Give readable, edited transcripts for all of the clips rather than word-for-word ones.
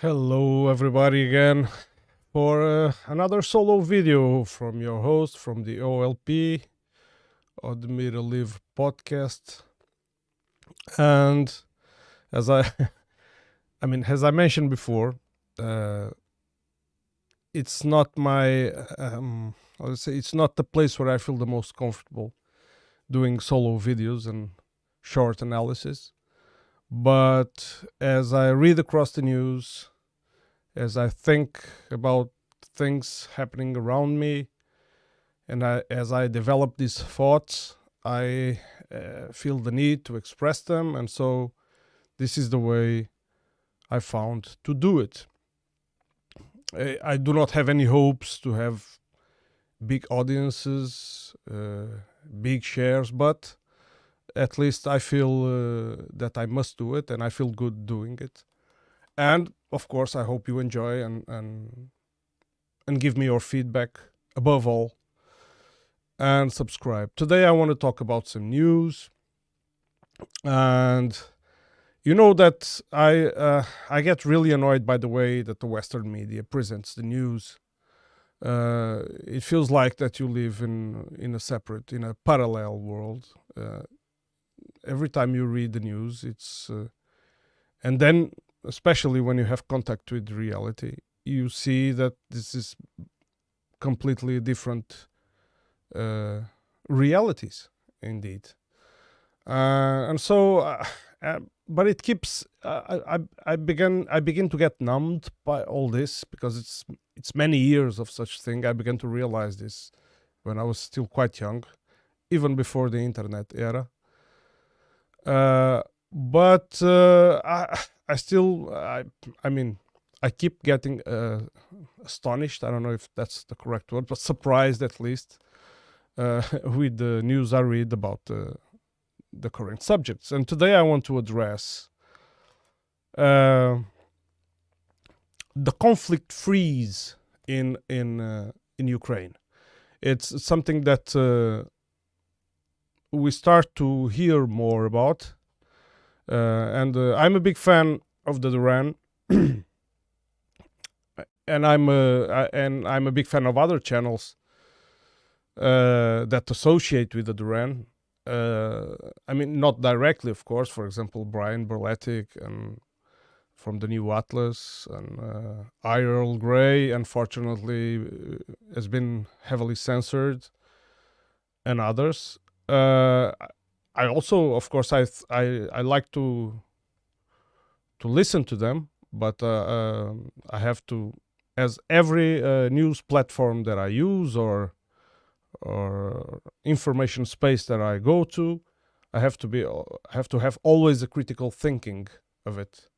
Hello, everybody, again for another solo video from your host from the OLP, Odmir Live podcast. And as I, as I mentioned before, uh, it's not my, I would say, it's not the place where I feel the most comfortable doing solo videos and short analysis. But as I read across the news, as I think about things happening around me, and as I develop these thoughts, I feel the need to express them, and so this is the way I found to do it. I do not have any hopes to have big audiences, big shares, but at least I feel that I must do it, and I feel good doing it. And of course, I hope you enjoy and give me your feedback above all, and subscribe. Today, I want to talk about some news, and you know that I get really annoyed by the way that the Western media presents the news. It feels like that you live in a parallel world. Every time you read the news, and then especially when you have contact with reality, you see that this is completely different realities, indeed. And so, but it keeps. I begin to get numbed by all this because it's many years of such thing. I began to realize this when I was still quite young, even before the internet era. But I still, I keep getting astonished. I don't know if that's the correct word, but surprised at least with the news I read about the current subjects. And today I want to address the conflict freeze in Ukraine. It's something that we start to hear more about, and I'm a big fan of the Duran, and I'm a big fan of other channels that associate with the Duran. Not directly, of course. For example, Brian Berletic and from the New Atlas, and Earl Grey, unfortunately, has been heavily censored, and others. I also, of course, I like to listen to them, but I have to, as every news platform that I use or information space that I go to, I have to have always a critical thinking of it.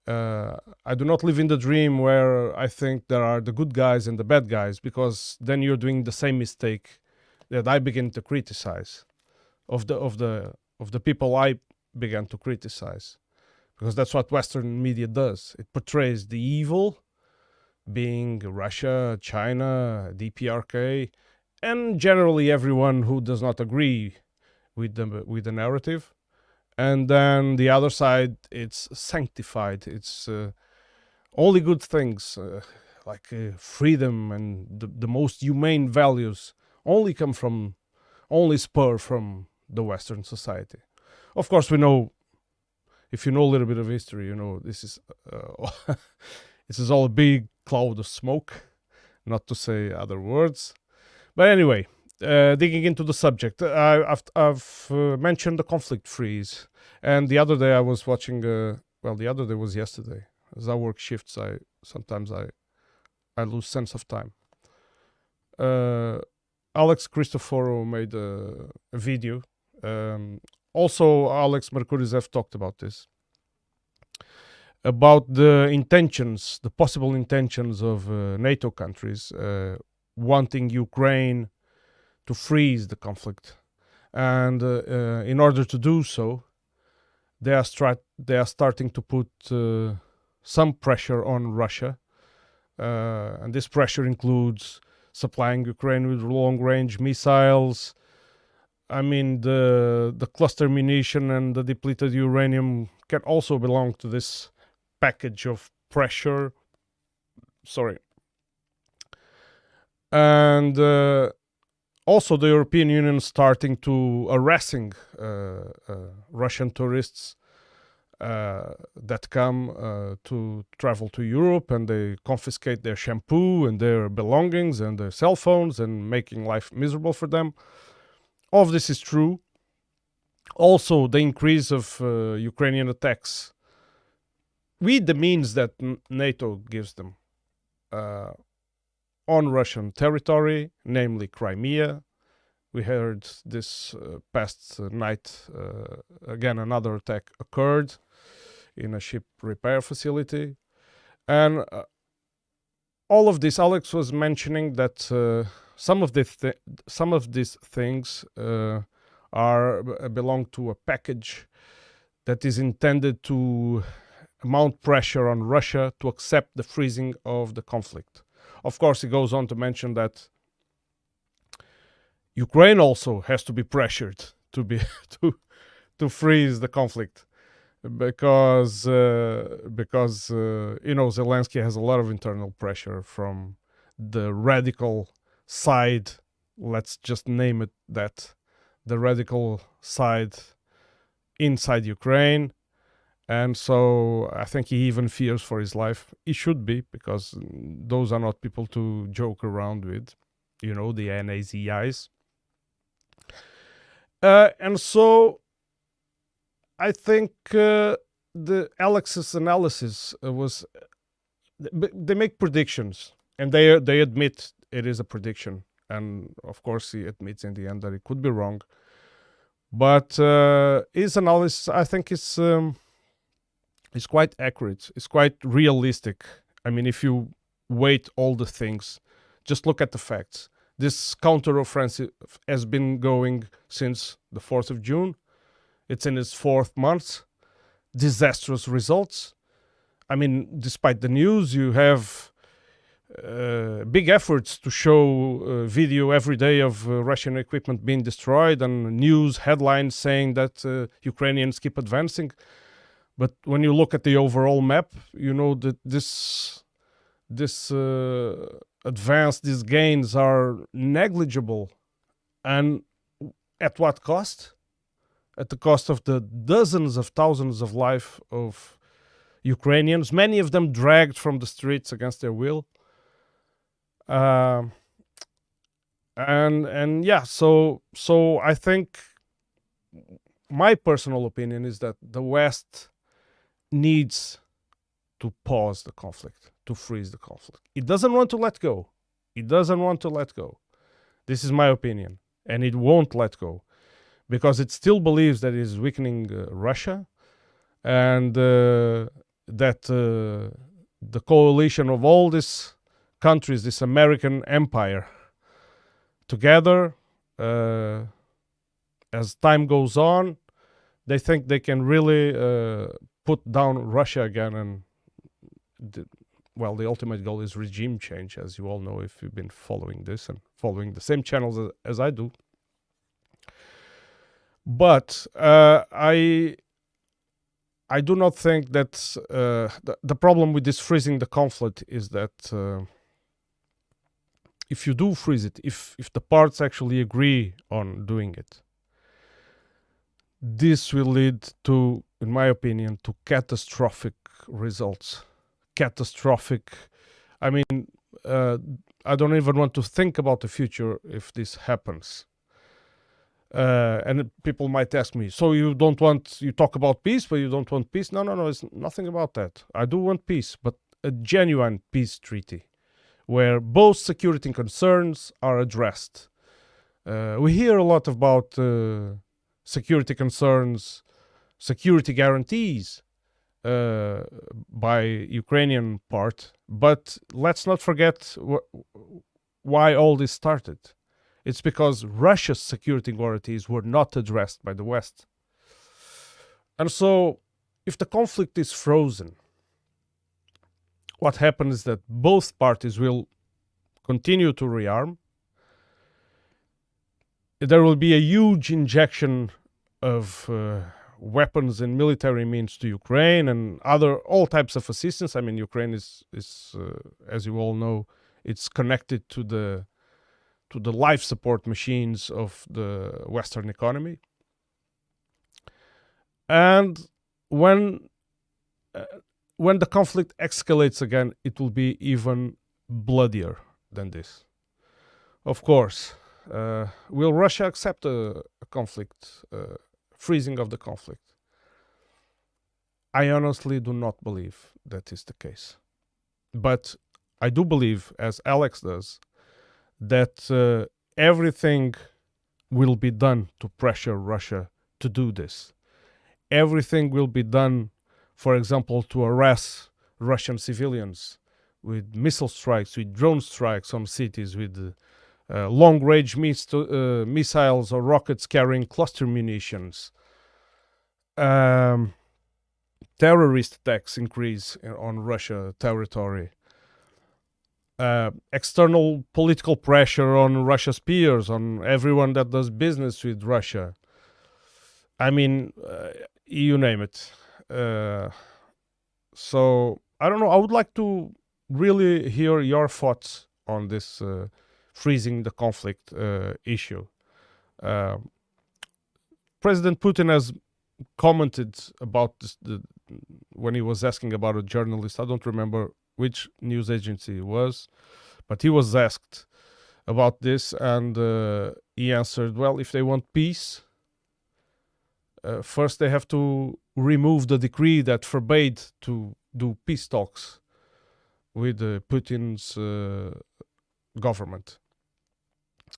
I do not live in the dream where I think there are the good guys and the bad guys, because then you're doing the same mistake that I begin to criticize of the people I began to criticize, because that's what Western media does. It portrays the evil, being Russia, China, DPRK, and generally everyone who does not agree with the narrative. And then the other side, it's sanctified. It's only good things, like freedom and the most humane values only spur from the Western society. Of course, we know, if you know a little bit of history, you know this is this is all a big cloud of smoke, not to say other words. But anyway, digging into the subject, I've mentioned the conflict freeze, and the other day I was watching. The other day was yesterday. As I work shifts, sometimes I lose sense of time. Alex Cristofouru made a video. Also, Alex Mercurizev talked about this, about the possible intentions of NATO countries wanting Ukraine to freeze the conflict, and in order to do so, they are starting to put some pressure on Russia, and this pressure includes supplying Ukraine with long-range missiles. The cluster munition and the depleted uranium can also belong to this package of pressure. Sorry. And also the European Union starting to arresting Russian tourists that come to travel to Europe, and they confiscate their shampoo and their belongings and their cell phones and making life miserable for them. All of this is true. Also, the increase of Ukrainian attacks with the means that NATO gives them on Russian territory, namely Crimea. We heard this past night, again, another attack occurred in a ship repair facility. And all of this, Alex was mentioning that some of these things belong to a package that is intended to mount pressure on Russia to accept the freezing of the conflict. Of course, he goes on to mention that Ukraine also has to be pressured to be to freeze the conflict, because Zelensky has a lot of internal pressure from the radical side. Let's just name it that, the radical side inside Ukraine. And so I think he even fears for his life. He should be, because those are not people to joke around with, the NAZIs. And so I think the Alex's analysis was, they make predictions, and they admit it is a prediction. And of course he admits in the end that it could be wrong. But his analysis, I think, is quite accurate. It's quite realistic. I mean, if you weight all the things, just look at the facts. This counteroffensive has been going since the 4th of June. It's in its 4th month. Disastrous results. I mean, despite the news, you have big efforts to show video every day of Russian equipment being destroyed, and news headlines saying that Ukrainians keep advancing. But when you look at the overall map, you know that this advance, these gains are negligible. And at what cost? At the cost of the dozens of thousands of lives of Ukrainians, many of them dragged from the streets against their will. So I think my personal opinion is that the West needs to pause the conflict, to freeze the conflict. It doesn't want to let go. It doesn't want to let go. This is my opinion. And it won't let go, because it still believes that it is weakening Russia, and that the coalition of all these countries, this American empire, together, as time goes on, they think they can really put down Russia again. And the ultimate goal is regime change, as you all know if you've been following this and following the same channels as I do. But I do not think that the problem with this freezing the conflict is that if you do freeze it, if the parts actually agree on doing it, this will lead to, in my opinion, to catastrophic results. Catastrophic. I mean, I don't even want to think about the future if this happens. And people might ask me, so you talk about peace, but you don't want peace? No, it's nothing about that. I do want peace, but a genuine peace treaty where both security concerns are addressed. We hear a lot about security concerns, security guarantees by Ukrainian part, but let's not forget why all this started. It's because Russia's security guarantees were not addressed by the West. And so, if the conflict is frozen, what happens is that both parties will continue to rearm. There will be a huge injection of weapons and military means to Ukraine and all types of assistance. I mean, Ukraine is as you all know, it's connected to the life support machines of the Western economy. And when the conflict escalates again, it will be even bloodier than this. Of course, will Russia accept a conflict, freezing of the conflict? I honestly do not believe that is the case. But I do believe, as Alex does, that everything will be done to pressure Russia to do this. Everything will be done, for example, to harass Russian civilians with missile strikes, with drone strikes on cities, with long-range missiles or rockets carrying cluster munitions. Terrorist attacks increase on Russia territory. External political pressure on Russia's peers, on everyone that does business with Russia. I mean, you name it. So, I don't know. I would like to really hear your thoughts on this freezing the conflict issue. President Putin has commented about this when he was asking about a journalist. I don't remember which news agency it was, but he was asked about this, and he answered, well, if they want peace, first they have to remove the decree that forbade to do peace talks with Putin's government.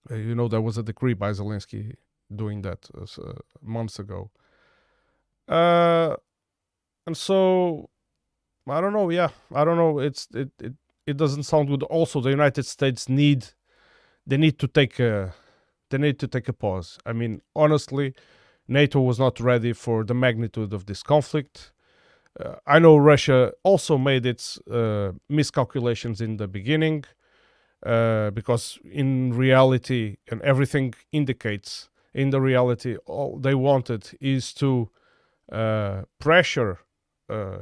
There was a decree by Zelensky doing that months ago. And so, I don't know. Yeah, I don't know. It doesn't sound good. Also, the United States need to take a pause. I mean, honestly, NATO was not ready for the magnitude of this conflict. I know Russia also made its miscalculations in the beginning, because in reality, and everything indicates, in the reality, all they wanted is to pressure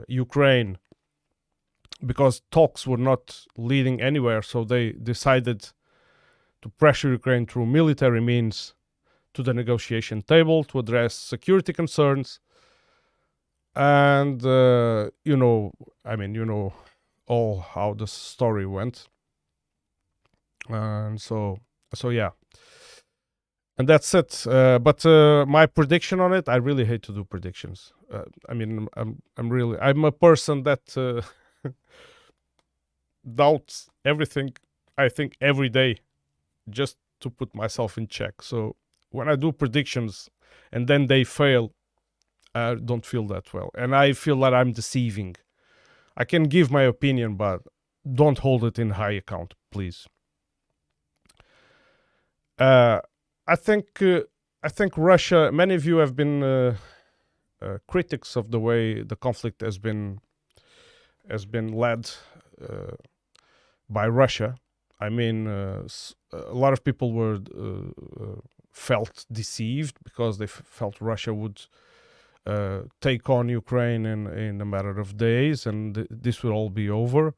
Ukraine, because talks were not leading anywhere. So they decided to pressure Ukraine through military means to the negotiation table to address security concerns. And, all how the story went. And so yeah. And that's it. But my prediction on it, I really hate to do predictions. I'm a person that doubts everything I think every day, just to put myself in check. So when I do predictions and then they fail, I don't feel that well. And I feel that I'm deceiving. I can give my opinion, but don't hold it in high account, please. I think Russia, many of you have been critics of the way the conflict has been led by Russia. I mean, a lot of people were felt deceived because they felt Russia would take on Ukraine in a matter of days, and this will all be over.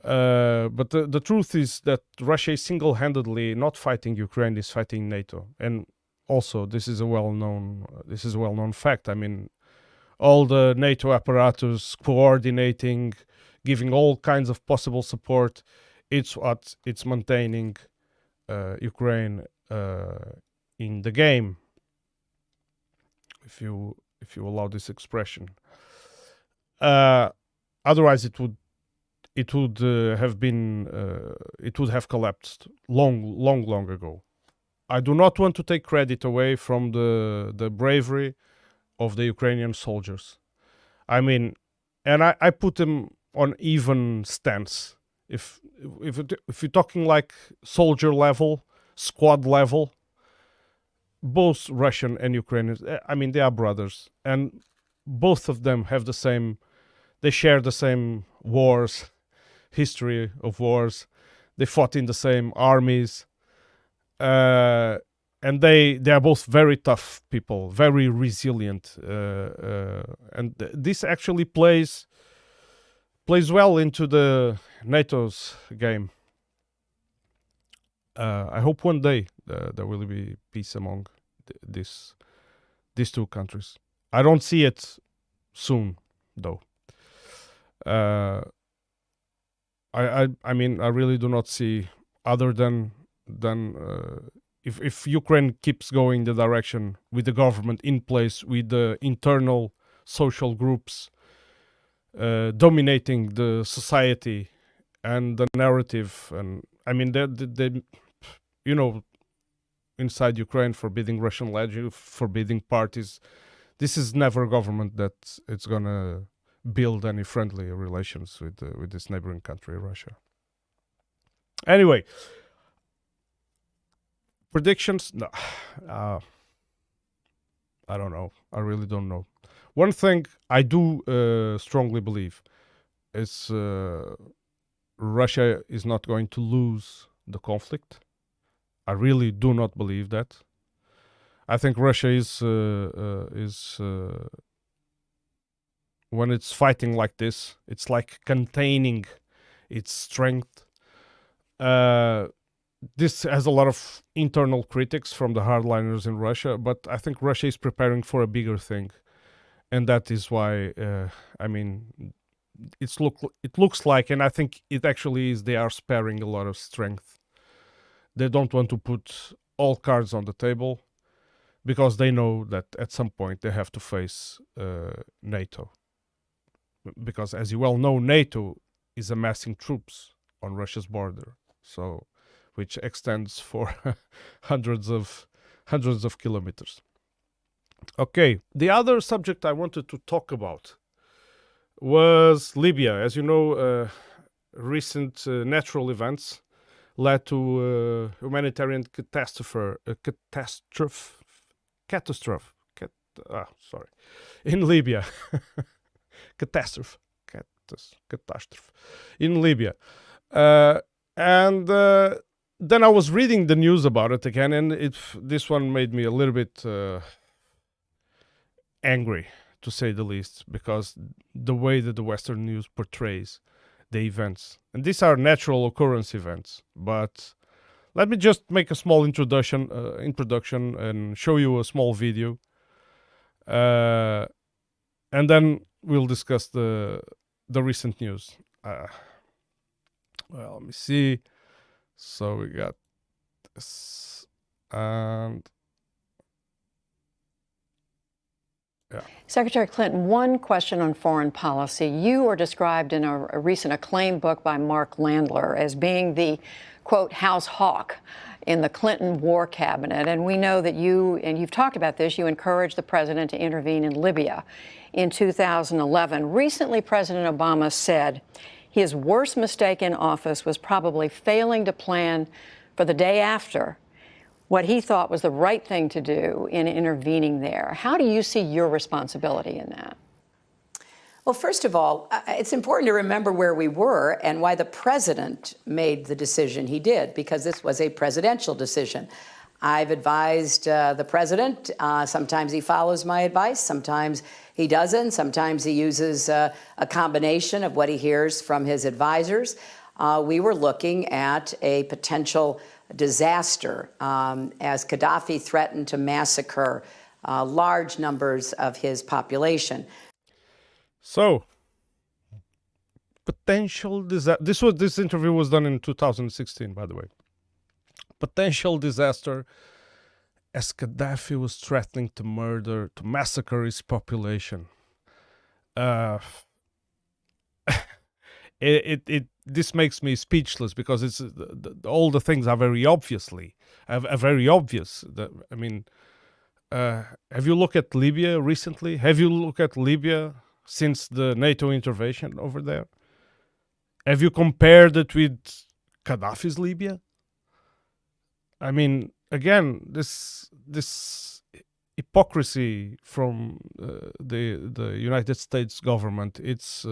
But the truth is that Russia is single-handedly not fighting Ukraine; is fighting NATO. And also, this is a well-known fact. I mean, all the NATO apparatus coordinating, giving all kinds of possible support. It's maintaining Ukraine in the game, if you allow this expression. Otherwise, it would have collapsed long ago. I do not want to take credit away from the bravery of the Ukrainian soldiers. I mean, and I put them on even stance. If you're talking like soldier level, squad level, both Russian and Ukrainians, I mean, they are brothers, and both of them have they share the same wars, history of wars. They fought in the same armies. and they are both very tough people, very resilient, and this actually plays well into the NATO's game. I hope one day there will be peace among these two countries. I don't see it soon, though. I mean, I really do not see, other than if Ukraine keeps going the direction with the government in place, with the internal social groups dominating the society and the narrative, and I mean, they you know, inside Ukraine, forbidding Russian language, forbidding parties. This is never a government that it's gonna build any friendly relations with this neighboring country, Russia. Anyway, predictions? No, I don't know. I really don't know. One thing I do strongly believe is Russia is not going to lose the conflict. I really do not believe that. I think Russia is when it's fighting like this, it's like containing its strength. This has a lot of internal critics from the hardliners in Russia, but I think Russia is preparing for a bigger thing, and that is why I mean, it looks like, and I think it actually is, they are sparing a lot of strength. They don't want to put all cards on the table because they know that at some point they have to face NATO. Because, as you well know, NATO is amassing troops on Russia's border, so which extends for hundreds of kilometers. Okay, the other subject I wanted to talk about was Libya. As you know, recent natural events led to humanitarian catastrophe in Libya. Catastrophe in Libya. And then I was reading the news about it again, and this one made me a little bit angry, to say the least, because the way that the Western news portrays the events. And these are natural occurrence events, but let me just make a small introduction and show you a small video. And then we'll discuss the recent news. Well, let me see. So we got this, and yeah. Secretary Clinton, one question on foreign policy. You are described in a recent acclaimed book by Mark Landler as being the, quote, house hawk in the Clinton war cabinet. And we know that you, and you've talked about this, you encouraged the president to intervene in Libya in 2011. Recently, President Obama said his worst mistake in office was probably failing to plan for the day after what he thought was the right thing to do in intervening there. How do you see your responsibility in that? Well, first of all, it's important to remember where we were and why the president made the decision he did, because this was a presidential decision. I've advised the president. Sometimes he follows my advice. Sometimes he doesn't. Sometimes he uses a combination of what he hears from his advisors. We were looking at a potential disaster as Gaddafi threatened to massacre large numbers of his population. So, potential disaster. This interview was done in 2016, by the way. Potential disaster as Gaddafi was threatening to massacre his population. This makes me speechless, because it's all the things are very obvious. I mean, have you looked at Libya recently? Have you looked at Libya since the NATO intervention over there? Have you compared it with Gaddafi's Libya? I mean, again, this hypocrisy from the United States government, it's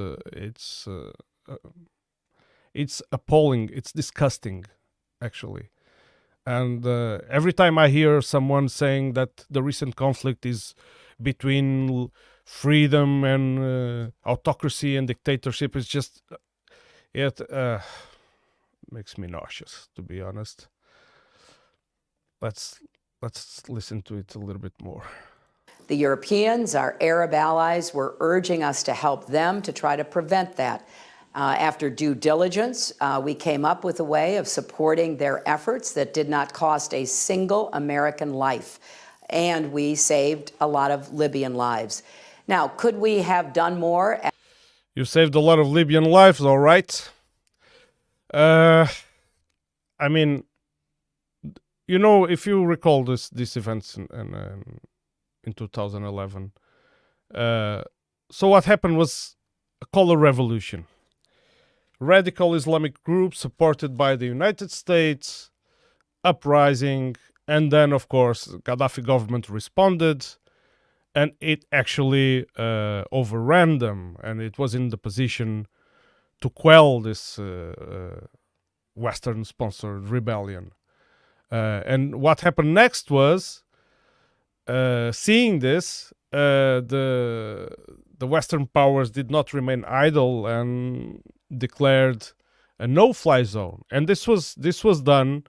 appalling. It's disgusting, actually. And every time I hear someone saying that the recent conflict is between freedom and autocracy and dictatorship, it's just it makes me nauseous, to be honest. Let's listen to it a little bit more. The Europeans, our Arab allies, were urging us to help them to try to prevent that. After due diligence, we came up with a way of supporting their efforts that did not cost a single American life. And we saved a lot of Libyan lives. Now, could we have done more? You saved a lot of Libyan lives, all right. I mean, you know, if you recall these events in 2011, so what happened was a color revolution. Radical Islamic groups supported by the United States, uprising, and then, of course, Gaddafi government responded, and it actually overran them, and it was in the position to quell this Western-sponsored rebellion. And what happened next was, seeing this, the Western powers did not remain idle and declared a no-fly zone, and this was done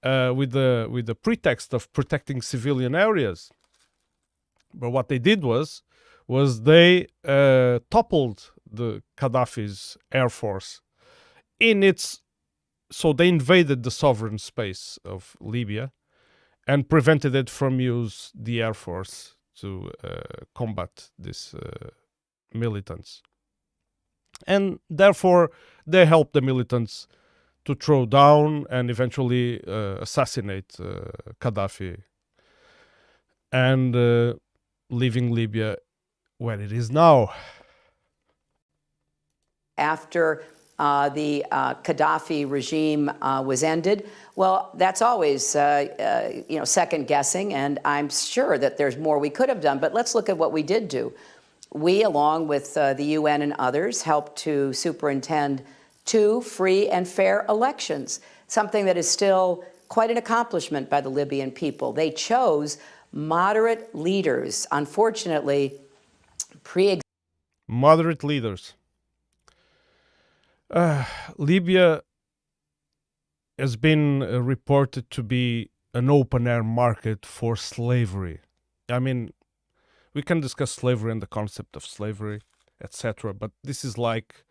with the pretext of protecting civilian areas. But what they did was they toppled the Gaddafi's air force so they invaded the sovereign space of Libya and prevented it from use the air force to combat these militants. And therefore, they helped the militants to throw down and eventually assassinate Gaddafi, and leaving Libya where it is now. After the Gaddafi regime was ended, well, that's always second guessing, and I'm sure that there's more we could have done. But let's look at what we did do. We, along with the UN and others, helped to superintend 2 free and fair elections, something that is still quite an accomplishment by the Libyan people. They chose moderate leaders. Unfortunately, moderate leaders. Libya has been reported to be an open-air market for slavery. I mean, we can discuss slavery and the concept of slavery, etc., but this is like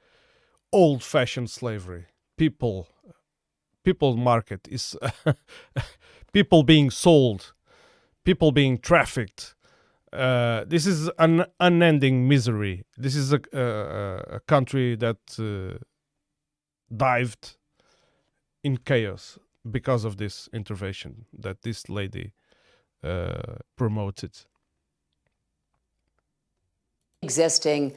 old-fashioned slavery. People market is people being sold, people being trafficked. This is an unending misery. This is a country that dived in chaos because of this intervention that this lady promoted. Existing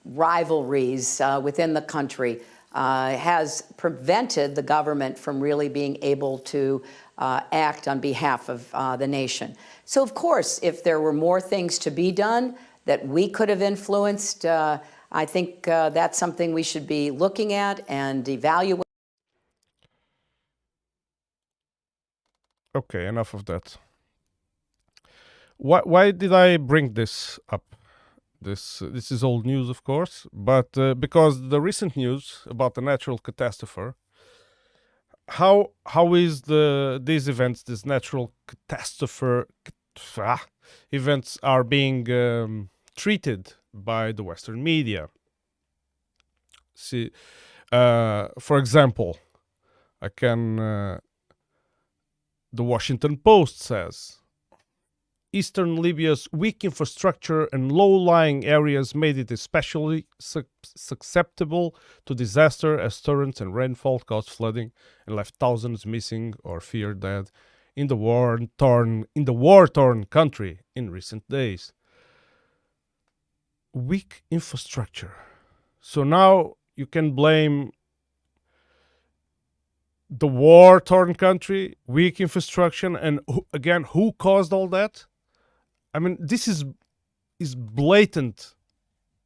rivalries within the country has prevented the government from really being able to act on behalf of the nation. So, of course, if there were more things to be done that we could have influenced, I think that's something we should be looking at and evaluating. Okay, enough of that. Why did I bring this up? This is old news, of course, but because the recent news about the natural catastrophe, how is these events, these natural catastrophe events, are being treated by the Western media? See, for example, the Washington Post says, Eastern Libya's weak infrastructure and low-lying areas made it especially susceptible to disaster, as torrents and rainfall caused flooding and left thousands missing or feared dead in the war-torn country in recent days. Weak infrastructure. So now you can blame the war-torn country, weak infrastructure, and again, who caused all that? I mean, this is blatant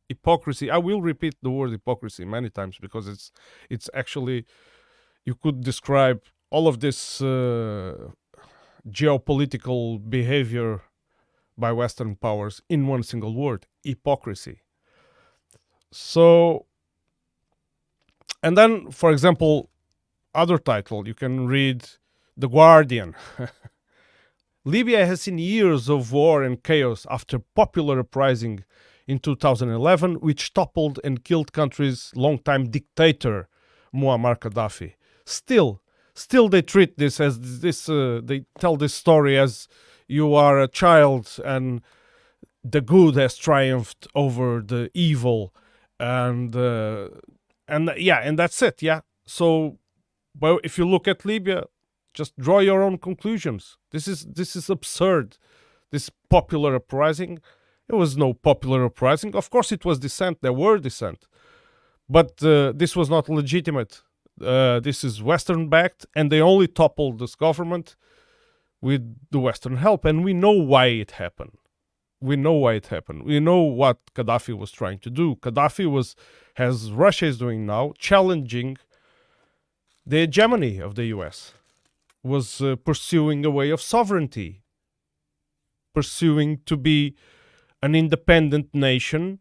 hypocrisy. I will repeat the word hypocrisy many times because it's actually, you could describe all of this geopolitical behavior by Western powers in one single word: hypocrisy. So, and then, for example, other title, you can read The Guardian. Libya has seen years of war and chaos after popular uprising in 2011, which toppled and killed country's longtime dictator, Muammar Gaddafi. Still they treat this as this, they tell this story as you are a child and the good has triumphed over the evil, and that's it. Yeah. So, well, if you look at Libya, just draw your own conclusions. This is absurd. This popular uprising, it was no popular uprising. Of course, it was dissent. There were dissent, but this was not legitimate. This is Western-backed, and they only toppled this government with the Western help, and we know why it happened. We know why it happened. We know what Gaddafi was trying to do. Gaddafi was, as Russia is doing now, challenging the hegemony of the US, was pursuing a way of sovereignty, pursuing to be an independent nation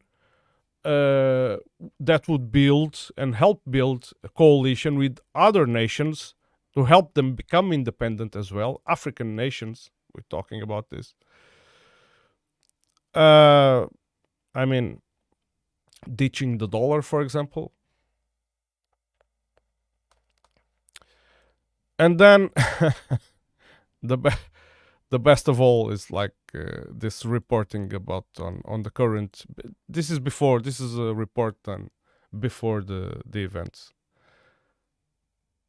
that would build and help build a coalition with other nations to help them become independent as well. African nations, we're talking about this. I mean, ditching the dollar, for example. And then the best of all is like this reporting about on the current. This is a report done before the events.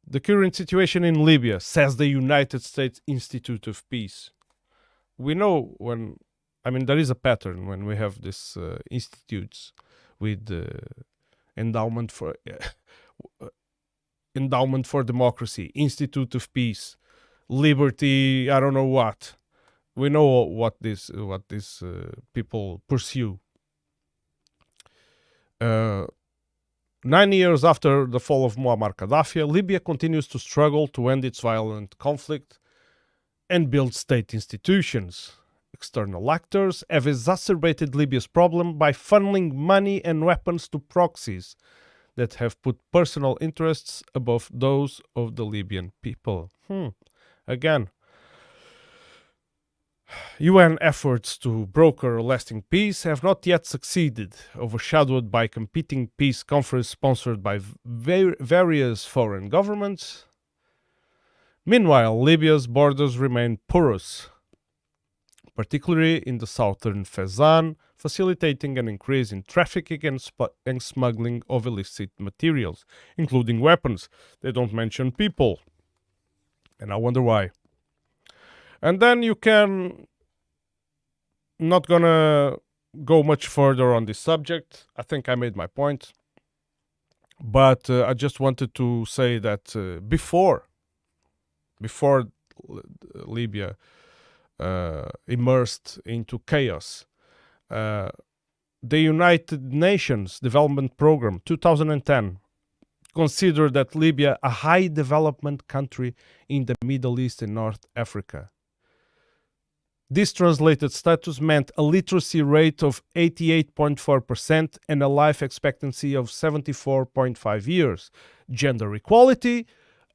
The current situation in Libya, says the United States Institute of Peace. We know when, I mean, there is a pattern when we have these institutes with endowment for democracy, Institute of Peace, liberty, I don't know what. We know what these people pursue. 9 years after the fall of Muammar Gaddafi, Libya continues to struggle to end its violent conflict and build state institutions. External actors have exacerbated Libya's problem by funneling money and weapons to proxies that have put personal interests above those of the Libyan people. Again, UN efforts to broker a lasting peace have not yet succeeded, overshadowed by competing peace conferences sponsored by various foreign governments. Meanwhile, Libya's borders remain porous, particularly in the southern Fezzan, facilitating an increase in trafficking and smuggling of illicit materials, including weapons. They don't mention people. And I wonder why. And then you can... Not gonna go much further on this subject. I think I made my point. But I just wanted to say that before Libya immersed into chaos, the United Nations Development Program 2010 considered that Libya a high development country in the Middle East and North Africa. This translated status meant a literacy rate of 88.4% and a life expectancy of 74.5 years, gender equality,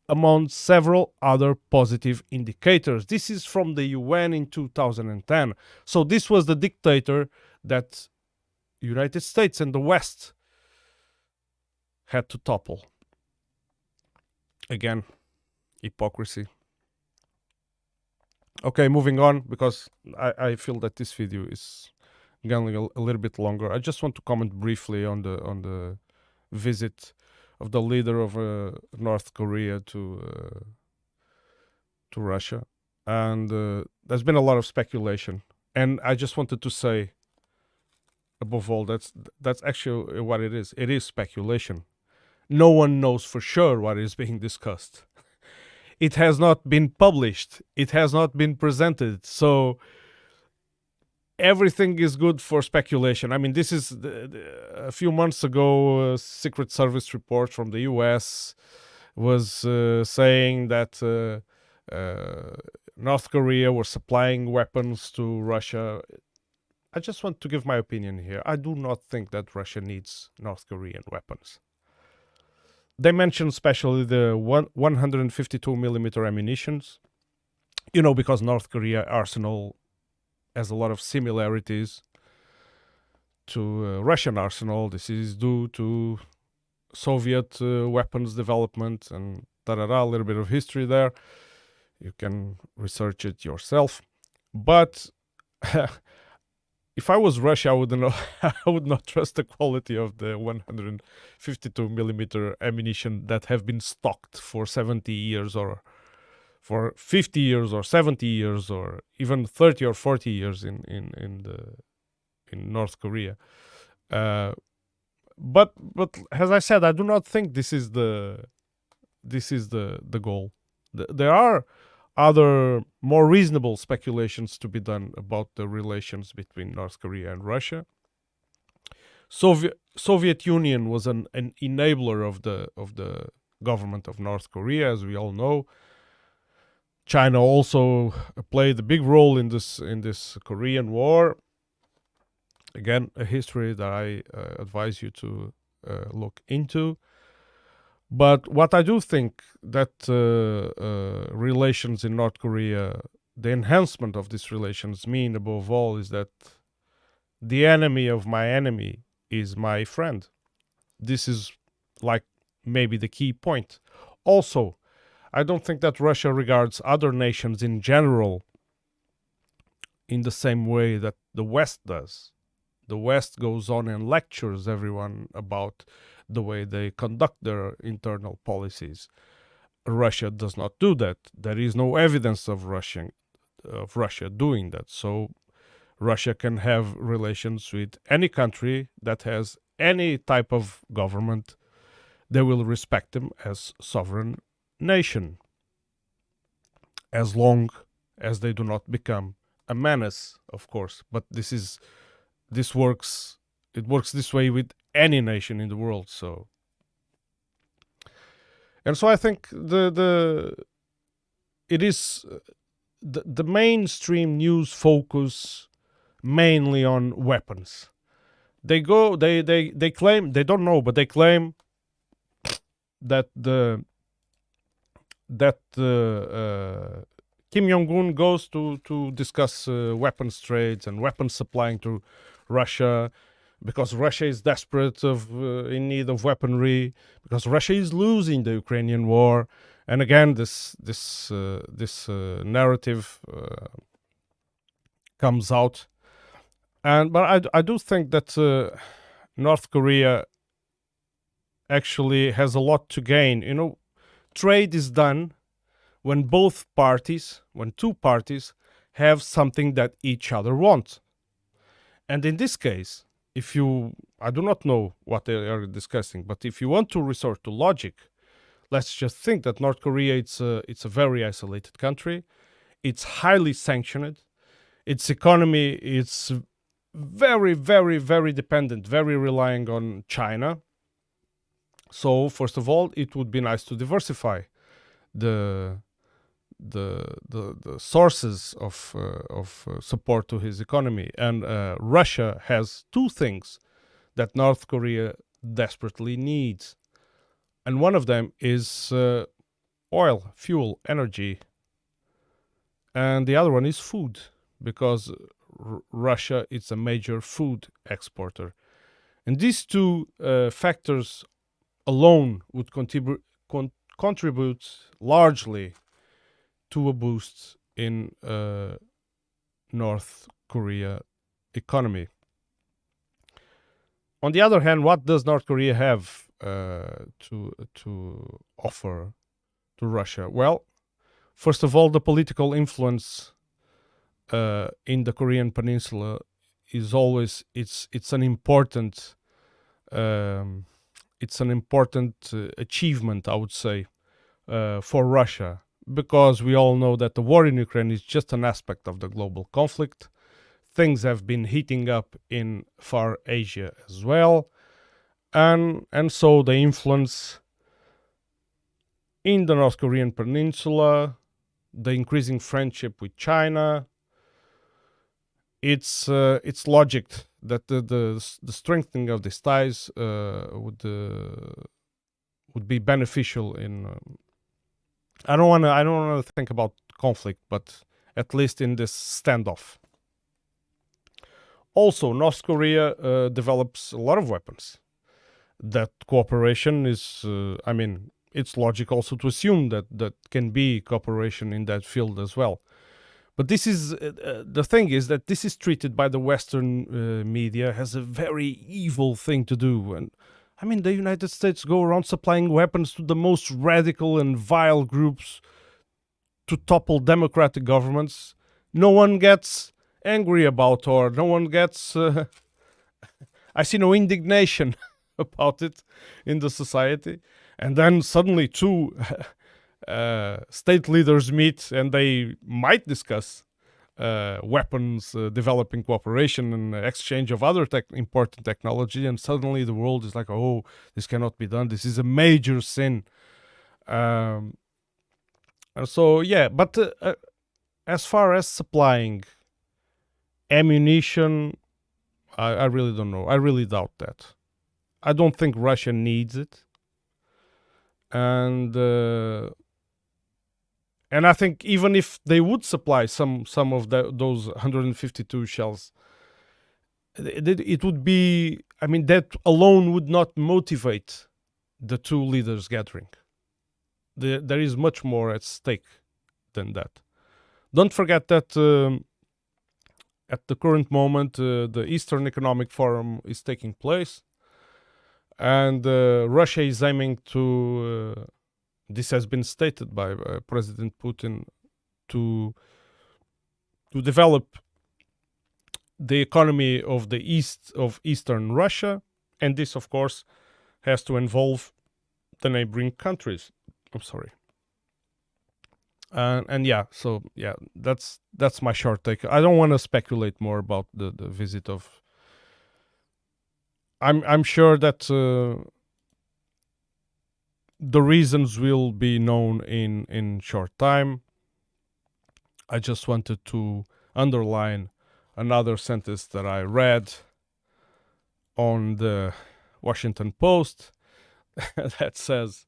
among several other positive indicators. This is from the UN in 2010. So this was the dictator that United States and the West had to topple. Again, hypocrisy. Okay, moving on, because I feel that this video is getting a little bit longer. I just want to comment briefly on the visit of the leader of North Korea to Russia, and there's been a lot of speculation. And I just wanted to say, above all, that's actually what it is. It is speculation. No one knows for sure what is being discussed. It has not been published. It has not been presented. So everything is good for speculation. I mean, this is a few months ago, a Secret Service report from the US was saying that North Korea was supplying weapons to Russia. I just want to give my opinion here. I do not think that Russia needs North Korean weapons. They mentioned especially the 152 millimeter ammunitions, because North Korea arsenal has a lot of similarities to Russian arsenal. This is due to Soviet weapons development and a little bit of history there. You can research it yourself. But if I was Russia, I would not trust the quality of the 152 millimeter ammunition that have been stocked for 70 years or for 50 years or 70 years or even 30 or 40 years in North Korea. But as I said, I do not think this is the goal. There are other more reasonable speculations to be done about the relations between North Korea and Russia. Soviet Union was an enabler of the government of North Korea, as we all know. China also played a big role in this Korean War. Again, a history that I advise you to look into. But what I do think that relations in North Korea, the enhancement of these relations mean above all is that the enemy of my enemy is my friend. This is like maybe the key point. Also, I don't think that Russia regards other nations in general in the same way that the West does. The West goes on and lectures everyone about the way they conduct their internal policies. Russia does not do that. There is no evidence of Russia doing that. So Russia can have relations with any country that has any type of government. They will respect them as sovereign nation, as long as they do not become a menace, of course. But this works. It works this way with any nation in the world. So I think the mainstream news focus mainly on weapons. They claim, they don't know, but they claim that Kim Jong-un goes to discuss weapons trades and weapons supplying to Russia, because Russia is desperate in need of weaponry, because Russia is losing the Ukrainian war. And again, this narrative comes out. But I do think that North Korea actually has a lot to gain. Trade is done when two parties have something that each other wants. And in this case, I do not know what they are discussing, but if you want to resort to logic, let's just think that North Korea, it's a very isolated country. It's highly sanctioned. Its economy is very, very, very dependent, very relying on China. So first of all, it would be nice to diversify the sources of support to his economy. And Russia has two things that North Korea desperately needs, and one of them is oil, fuel, energy, and the other one is food, because Russia is a major food exporter. And these two factors alone would contribute largely to a boost in North Korea economy. On the other hand, what does North Korea have to offer to Russia? Well, first of all, the political influence in the Korean Peninsula is always it's an important achievement, I would say, for Russia, because we all know that the war in Ukraine is just an aspect of the global conflict. Things have been heating up in Far Asia as well, and so the influence in the North Korean peninsula, the increasing friendship with China. It's logic that the strengthening of these ties would be beneficial in. I don't want to think about conflict, but at least in this standoff. Also, North Korea develops a lot of weapons. That cooperation is, I mean, it's logical also to assume that can be cooperation in that field as well. But this is, the thing is that this is treated by the Western media as a very evil thing to do. And I mean, the United States go around supplying weapons to the most radical and vile groups to topple democratic governments. No one gets angry about, or no one gets, I see no indignation about it in the society. And then suddenly two state leaders meet and they might discuss weapons, developing cooperation and exchange of other important technology, and suddenly the world is like, oh, this cannot be done, this is a major sin. So yeah, but as far as supplying ammunition, I really don't know. I really doubt that. I don't think Russia needs it. And I think even if they would supply some of those 152 shells, it would be, I mean, that alone would not motivate the two leaders gathering. There is much more at stake than that. Don't forget that at the current moment, the Eastern Economic Forum is taking place, and Russia is aiming to, this has been stated by President Putin, to develop the economy of the east of Eastern Russia, and this, of course, has to involve the neighboring countries. I'm sorry. And yeah, so yeah, that's my short take. I don't want to speculate more about the visit of. I'm sure that the reasons will be known in short time. I just wanted to underline another sentence that I read on the Washington Post that says,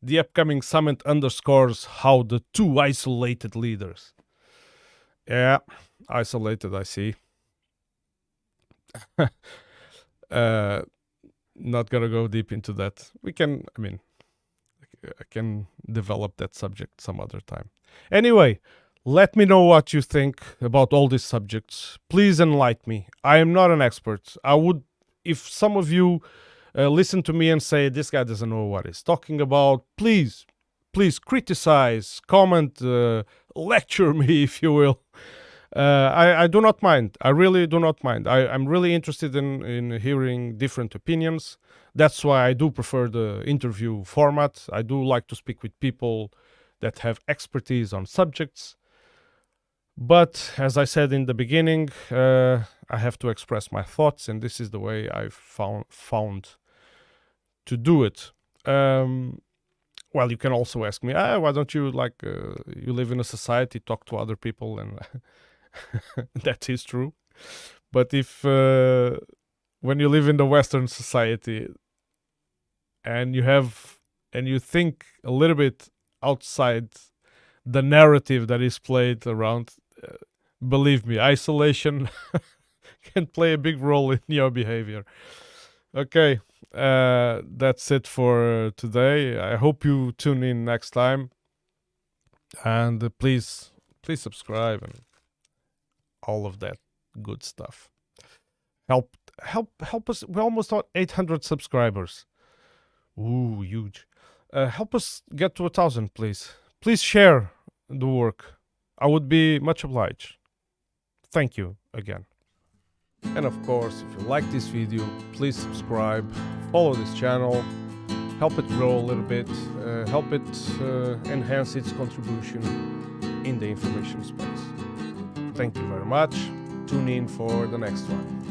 the upcoming summit underscores how the two isolated leaders. Yeah, isolated, I see. Not gonna go deep into that. We can, I mean, I can develop that subject some other time. Anyway, let me know what you think about all these subjects. Please enlighten me. I am not an expert. I would, if some of you listen to me and say, this guy doesn't know what he's talking about, please criticize, comment, lecture me, if you will. I do not mind. I really do not mind. I'm really interested in hearing different opinions. That's why I do prefer the interview format. I do like to speak with people that have expertise on subjects. But as I said in the beginning, I have to express my thoughts, and this is the way I've found to do it. Well, you can also ask me, why don't you, you live in a society, talk to other people, and that is true. But if when you live in the Western society and you think a little bit outside the narrative that is played around, believe me, isolation can play a big role in your behavior. Okay, that's it for today. I hope you tune in next time, and please subscribe and all of that good stuff. Help us. We're almost at 800 subscribers. Ooh, huge. Help us get to 1,000, please. Please share the work. I would be much obliged. Thank you again. And of course, if you like this video, please subscribe, follow this channel, help it grow a little bit, help it enhance its contribution in the information space. Thank you very much. Tune in for the next one.